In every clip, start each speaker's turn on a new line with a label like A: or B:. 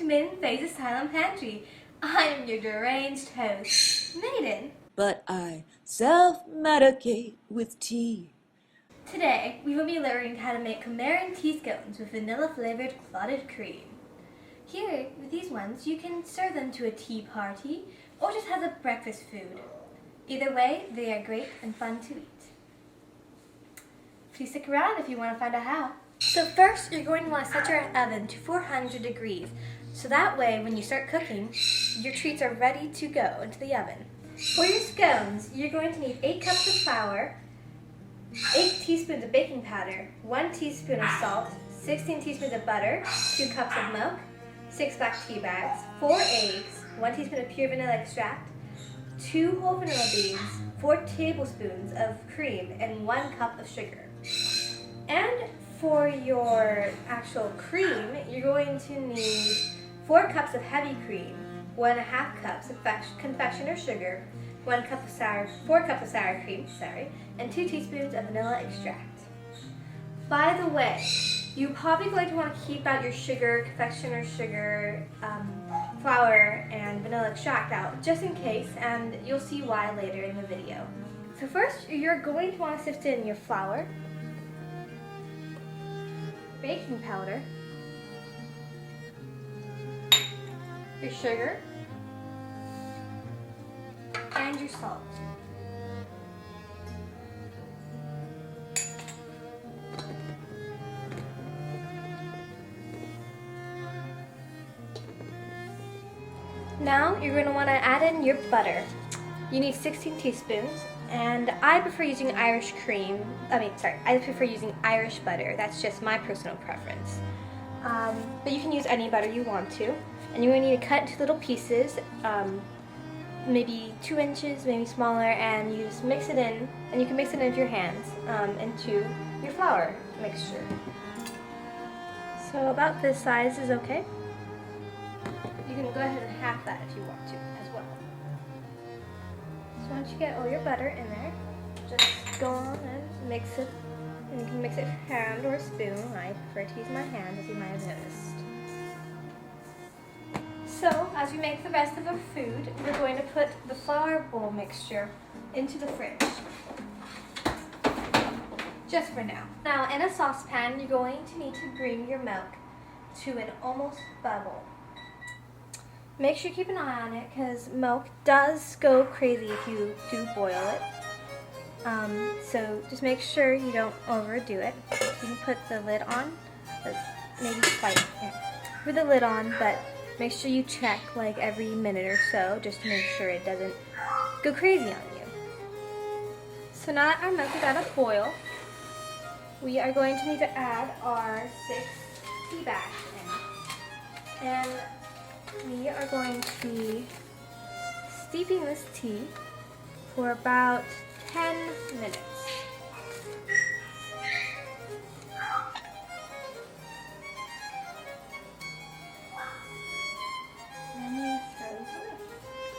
A: Maiden Fae's Asylum Pantry. I am your deranged host, Maiden.
B: But I self-medicate with tea.
A: Today, we will be learning how to make Coumarin tea scones with vanilla-flavored clotted cream. Here, with these ones, you can serve them to a tea party or just as a breakfast food. Either way, they are great and fun to eat. Please stick around if you want to find out how. So first, you're going to want to set your oven to 400 degrees. So that way, when you start cooking, your treats are ready to go into the oven. For your scones, you're going to need 8 cups of flour, 8 teaspoons of baking powder, 1 teaspoon of salt, 16 teaspoons of butter, 2 cups of milk, 6 black tea bags, 4 eggs, 1 teaspoon of pure vanilla extract, 2 whole vanilla beans, 4 tablespoons of cream, and 1 cup of sugar. And for your actual cream, you're going to need 4 cups of heavy cream, 1.5 cups of confectioner sugar, 4 cups of sour cream, and 2 teaspoons of vanilla extract. By the way, you're probably going to want to keep out your sugar, confectioner sugar, flour, and vanilla extract out just in case, and you'll see why later in the video. So first, you're going to want to sift in your flour, baking powder, your sugar, and your salt. Now you're going to want to add in your butter. You need 16 teaspoons, and I prefer using I prefer using Irish butter. That's just my personal preference. But you can use any butter you want to. And you're going to need to cut into little pieces, maybe 2 inches, maybe smaller, and you just mix it in, and you can mix it in with your hands into your flour mixture. So about this size is okay. You can go ahead and half that if you want to as well. So once you get all your butter in there, just go on and mix it. And you can mix it with hand or a spoon. I prefer to use my hand, as you might have noticed. So, as we make the rest of our food, we're going to put the flour bowl mixture into the fridge. Just for now. Now, in a saucepan, you're going to need to bring your milk to an almost bubble. Make sure you keep an eye on it, because milk does go crazy if you do boil it. So just make sure you don't overdo it. You can put the lid on, maybe slightly. Put the lid on, but make sure you check like every minute or so, just to make sure it doesn't go crazy on you. So now that our milk is at a boil, we are going to need to add our 6 tea bags in. And we are going to be steeping this tea for about 10 minutes.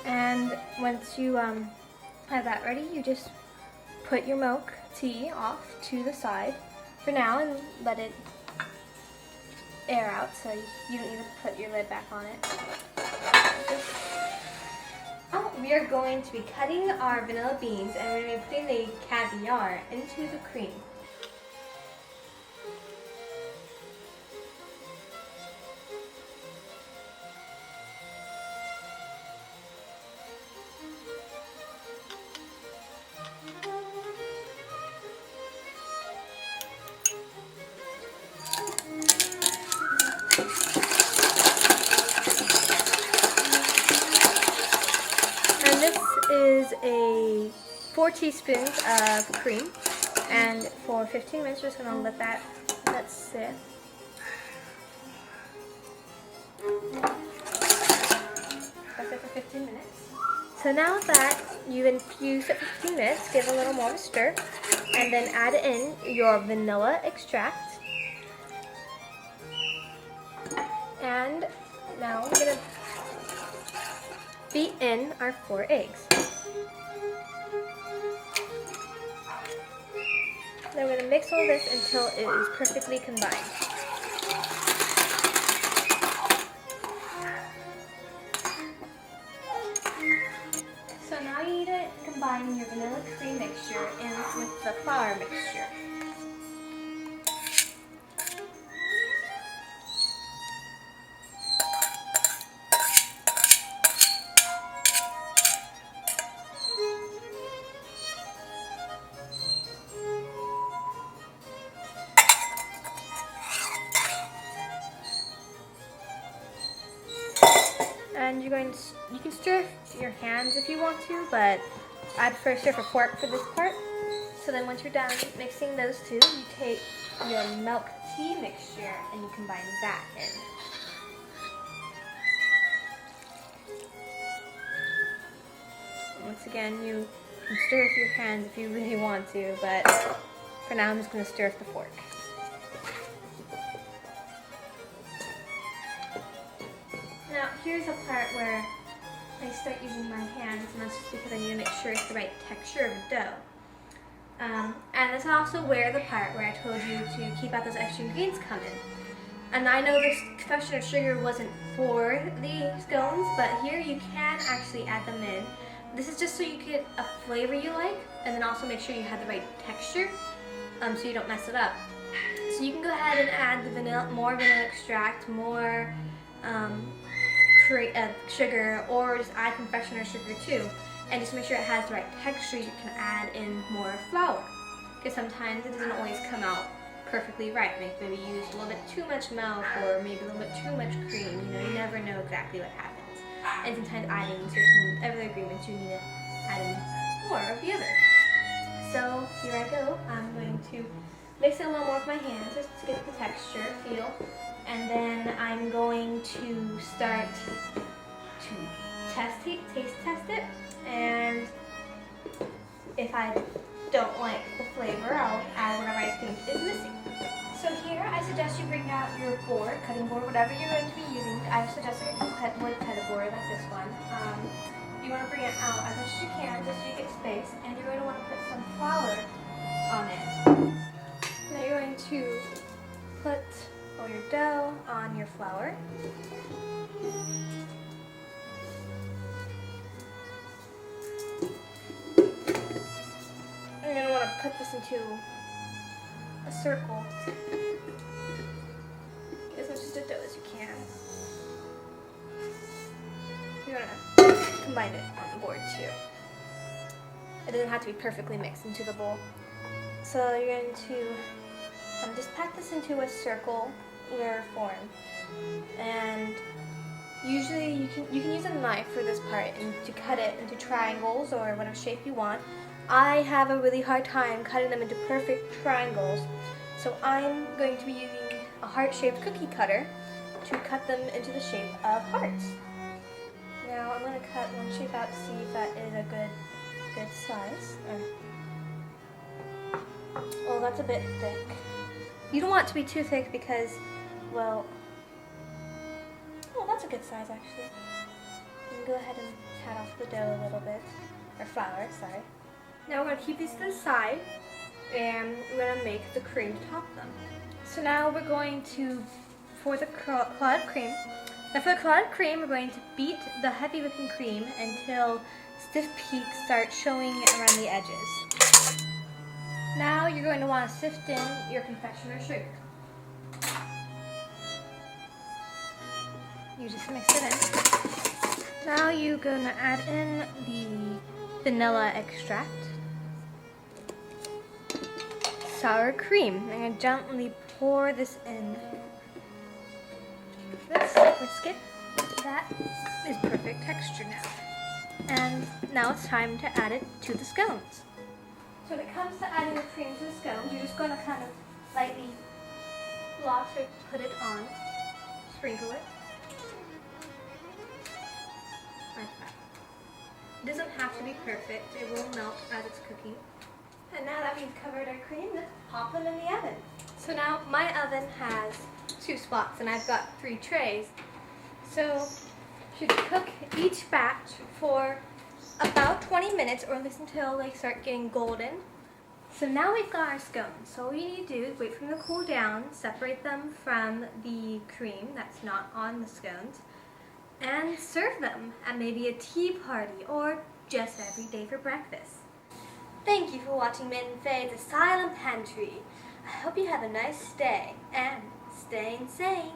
A: And once you have that ready, you just put your milk tea off to the side for now and let it air out, so you don't need to put your lid back on it. We are going to be cutting our vanilla beans, and we're going to be putting the caviar into the cream. Is a 4 teaspoons of cream, and for 15 minutes, we're just going to let that sit. That's it for 15 minutes. So now that you've infused it for 15 minutes, give it a little more of a stir, and then add in your vanilla extract. And now we're going to beat in our 4 eggs. Then we're going to mix all this until it is perfectly combined. mixture. And you can stir your hands if you want to, but I prefer to stir with a fork for this part. So then once you're done mixing those two, you take your milk tea mixture and you combine that in. Once again, you can stir with your hands if you really want to, but for now I'm just going to stir with the fork. Now here's a part where I start using my hands, and that's just because I need to make sure it's the right texture of the dough. And that's also where the part where I told you to keep out those extra ingredients come in. And I know this confectioner sugar wasn't for the scones, but here you can actually add them in. This is just so you get a flavor you like, and then also make sure you have the right texture, so you don't mess it up. So you can go ahead and add the more vanilla extract, more sugar, or just add confectioner sugar too. And just make sure it has the right texture. You can add in more flour, because sometimes it doesn't always come out perfectly right. Maybe you use a little bit too much milk, or maybe a little bit too much cream. You never know exactly what happens. And sometimes adding certain other ingredients, you need to add in more of the other. So here I go. I'm going to mix it a little more with my hands just to get the texture, feel, and then I'm going to start to taste test it. And if I don't like the flavor, I'll add whatever I think is missing. So here, I suggest you bring out your board, cutting board, whatever you're going to be using. I suggest a wood cutting board like this one. You want to bring it out as much as you can, just so you get space, and you're going to want to put some flour on it. Now you're going to put all your dough on your flour. You're going to want to put this into a circle. Get as much of the dough as you can. You're going to combine it on the board too. It doesn't have to be perfectly mixed into the bowl. So you're going to just pack this into a circular form. And usually you can use a knife for this part and to cut it into triangles or whatever shape you want. I have a really hard time cutting them into perfect triangles, so I'm going to be using a heart-shaped cookie cutter to cut them into the shape of hearts. Now I'm going to cut one shape out to see if that is a good size. Oh, that's a bit thick. You don't want it to be too thick because, well, oh, that's a good size actually. You can go ahead and pat off the dough a little bit, or flour, sorry. Now we're going to keep these to the side, and we're going to make the cream to top them. So now we're going to, for the clotted cream, we're going to beat the heavy whipping cream until stiff peaks start showing around the edges. Now you're going to want to sift in your confectioner sugar. You just mix it in. Now you're going to add in the vanilla extract. Sour cream. I'm going to gently pour this in. Let's whisk it. That is perfect texture now. And now it's time to add it to the scones. So when it comes to adding the cream to the scones, you're just going to kind of lightly gloss or put it on. Sprinkle it. Like that. It doesn't have to be perfect. It will melt as it's cooking. And now that we've covered our cream, let's pop them in the oven. So now my oven has 2 spots and I've got 3 trays. So you should cook each batch for about 20 minutes, or at least until they start getting golden. So now we've got our scones. So all you need to do is wait for them to cool down, separate them from the cream that's not on the scones, and serve them at maybe a tea party or just every day for breakfast. Thank you for watching Maiden Fae's Asylum Pantry. I hope you have a nice day and stay insane.